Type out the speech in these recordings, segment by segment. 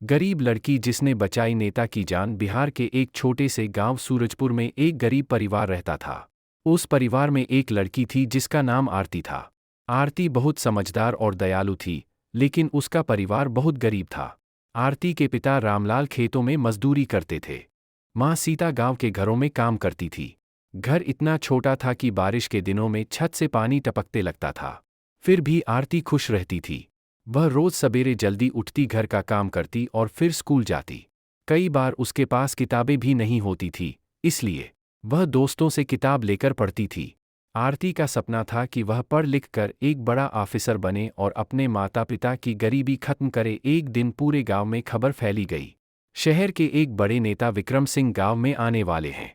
गरीब लड़की जिसने बचाई नेता की जान। बिहार के एक छोटे से गांव सूरजपुर में एक गरीब परिवार रहता था। उस परिवार में एक लड़की थी जिसका नाम आरती था। आरती बहुत समझदार और दयालु थी, लेकिन उसका परिवार बहुत गरीब था। आरती के पिता रामलाल खेतों में मजदूरी करते थे। माँ सीता गांव के घरों में काम करती थी। घर इतना छोटा था कि बारिश के दिनों में छत से पानी टपकते लगता था। फिर भी आरती खुश रहती थी। वह रोज सवेरे जल्दी उठती, घर का काम करती और फिर स्कूल जाती। कई बार उसके पास किताबें भी नहीं होती थी, इसलिए वह दोस्तों से किताब लेकर पढ़ती थी। आरती का सपना था कि वह पढ़ लिख कर एक बड़ा ऑफिसर बने और अपने माता पिता की गरीबी खत्म करे। एक दिन पूरे गांव में खबर फैली गई, शहर के एक बड़े नेता विक्रम सिंह गांव में आने वाले हैं।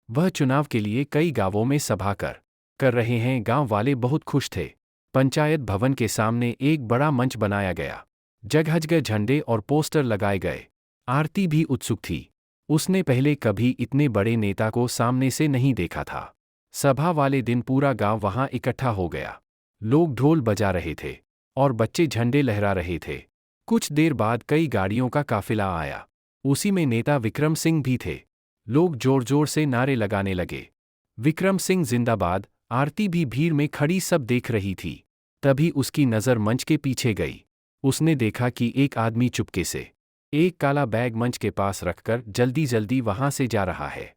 वह चुनाव के लिए कई गांवों में सभा कर रहे हैं। गांव वाले बहुत खुश थे। पंचायत भवन के सामने एक बड़ा मंच बनाया गया। जगह जगह झंडे और पोस्टर लगाए गए। आरती भी उत्सुक थी। उसने पहले कभी इतने बड़े नेता को सामने से नहीं देखा था। सभा वाले दिन पूरा गांव वहां इकट्ठा हो गया। लोग ढोल बजा रहे थे और बच्चे झंडे लहरा रहे थे। कुछ देर बाद कई गाड़ियों का काफिला आया। उसी में नेता विक्रम सिंह भी थे। लोग जोर जोर से नारे लगाने लगे, विक्रम सिंह जिंदाबाद। आरती भी भीड़ में खड़ी सब देख रही थी। तभी उसकी नज़र मंच के पीछे गई। उसने देखा कि एक आदमी चुपके से एक काला बैग मंच के पास रखकर जल्दी जल्दी वहां से जा रहा है।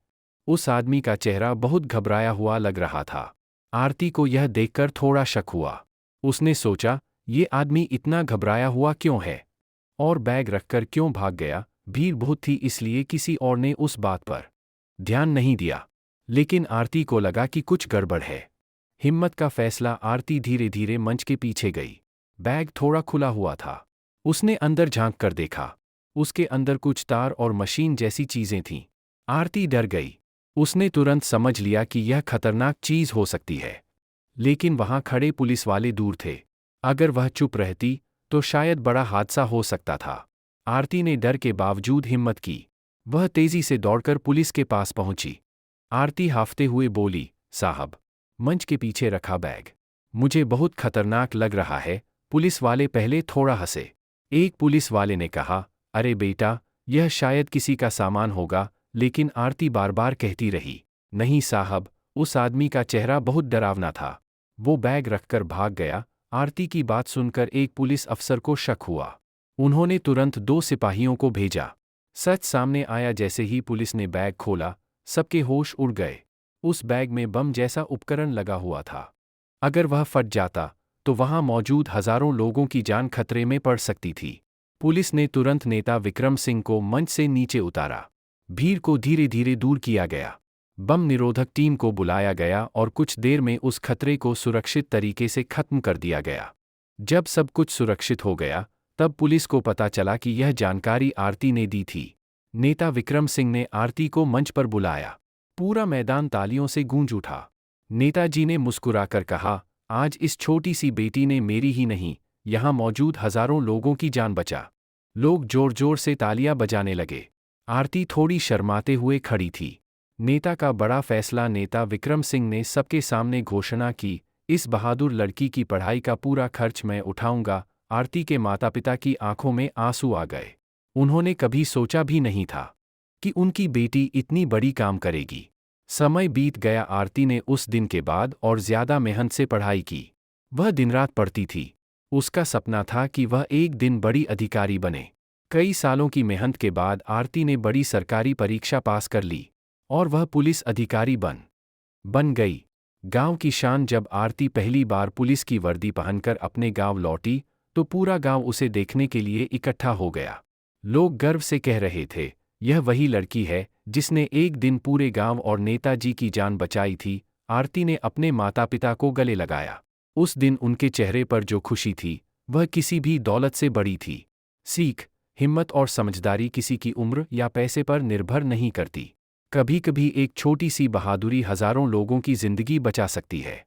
उस आदमी का चेहरा बहुत घबराया हुआ लग रहा था। आरती को यह देखकर थोड़ा शक हुआ। उसने सोचा, ये आदमी इतना घबराया हुआ क्यों है और बैग रखकर क्यों भाग गया। भीड़ बहुत थी इसलिए किसी और ने उस बात पर ध्यान नहीं दिया, लेकिन आरती को लगा कि कुछ गड़बड़ है। हिम्मत का फैसला, आरती धीरे धीरे मंच के पीछे गई। बैग थोड़ा खुला हुआ था। उसने अंदर झांक कर देखा। उसके अंदर कुछ तार और मशीन जैसी चीजें थीं। आरती डर गई। उसने तुरंत समझ लिया कि यह खतरनाक चीज हो सकती है, लेकिन वहां खड़े पुलिस वाले दूर थे। अगर वह चुप रहती तो शायद बड़ा हादसा हो सकता था। आरती ने डर के बावजूद हिम्मत की। वह तेजी से दौड़कर पुलिस के पास पहुंची। आरती हांफते हुए बोली, साहब, मंच के पीछे रखा बैग मुझे बहुत खतरनाक लग रहा है। पुलिस वाले पहले थोड़ा हंसे। एक पुलिस वाले ने कहा, अरे बेटा, यह शायद किसी का सामान होगा। लेकिन आरती बार बार कहती रही, नहीं साहब। उस आदमी का चेहरा बहुत डरावना था। वो बैग रखकर भाग गया। आरती की बात सुनकर एक पुलिस अफसर को शक हुआ। उन्होंने तुरंत 2 सिपाहियों को भेजा। सच सामने आया। जैसे ही पुलिस ने बैग खोला, सबके होश उड़ गए। उस बैग में बम जैसा उपकरण लगा हुआ था। अगर वह फट जाता तो वहां मौजूद हजारों लोगों की जान खतरे में पड़ सकती थी। पुलिस ने तुरंत नेता विक्रम सिंह को मंच से नीचे उतारा। भीड़ को धीरे धीरे दूर किया गया। बम निरोधक टीम को बुलाया गया और कुछ देर में उस खतरे को सुरक्षित तरीके से खत्म कर दिया गया। जब सब कुछ सुरक्षित हो गया, तब पुलिस को पता चला कि यह जानकारी आरती ने दी थी। नेता विक्रम सिंह ने आरती को मंच पर बुलाया। पूरा मैदान तालियों से गूंज उठा। नेताजी ने मुस्कुराकर कहा, आज इस छोटी सी बेटी ने मेरी ही नहीं, यहां मौजूद हजारों लोगों की जान बचा। लोग जोर जोर से तालियां बजाने लगे। आरती थोड़ी शर्माते हुए खड़ी थी। नेता का बड़ा फैसला। नेता विक्रम सिंह ने सबके सामने घोषणा की, इस बहादुर लड़की की पढ़ाई का पूरा खर्च मैं उठाऊंगा। आरती के माता पिता की आंखों में आंसू आ गए। उन्होंने कभी सोचा भी नहीं था कि उनकी बेटी इतनी बड़ी काम करेगी। समय बीत गया। आरती ने उस दिन के बाद और ज्यादा मेहनत से पढ़ाई की। वह दिन रात पढ़ती थी। उसका सपना था कि वह एक दिन बड़ी अधिकारी बने। कई सालों की मेहनत के बाद आरती ने बड़ी सरकारी परीक्षा पास कर ली और वह पुलिस अधिकारी बन गई। गांव की शान। जब आरती पहली बार पुलिस की वर्दी पहनकर अपने गांव लौटी तो पूरा गांव उसे देखने के लिए इकट्ठा हो गया। लोग गर्व से कह रहे थे, यह वही लड़की है जिसने एक दिन पूरे गांव और नेताजी की जान बचाई थी। आरती ने अपने माता पिता को गले लगाया। उस दिन उनके चेहरे पर जो खुशी थी, वह किसी भी दौलत से बड़ी थी। सीख, हिम्मत और समझदारी किसी की उम्र या पैसे पर निर्भर नहीं करती। कभी कभी एक छोटी सी बहादुरी हजारों लोगों की जिंदगी बचा सकती है।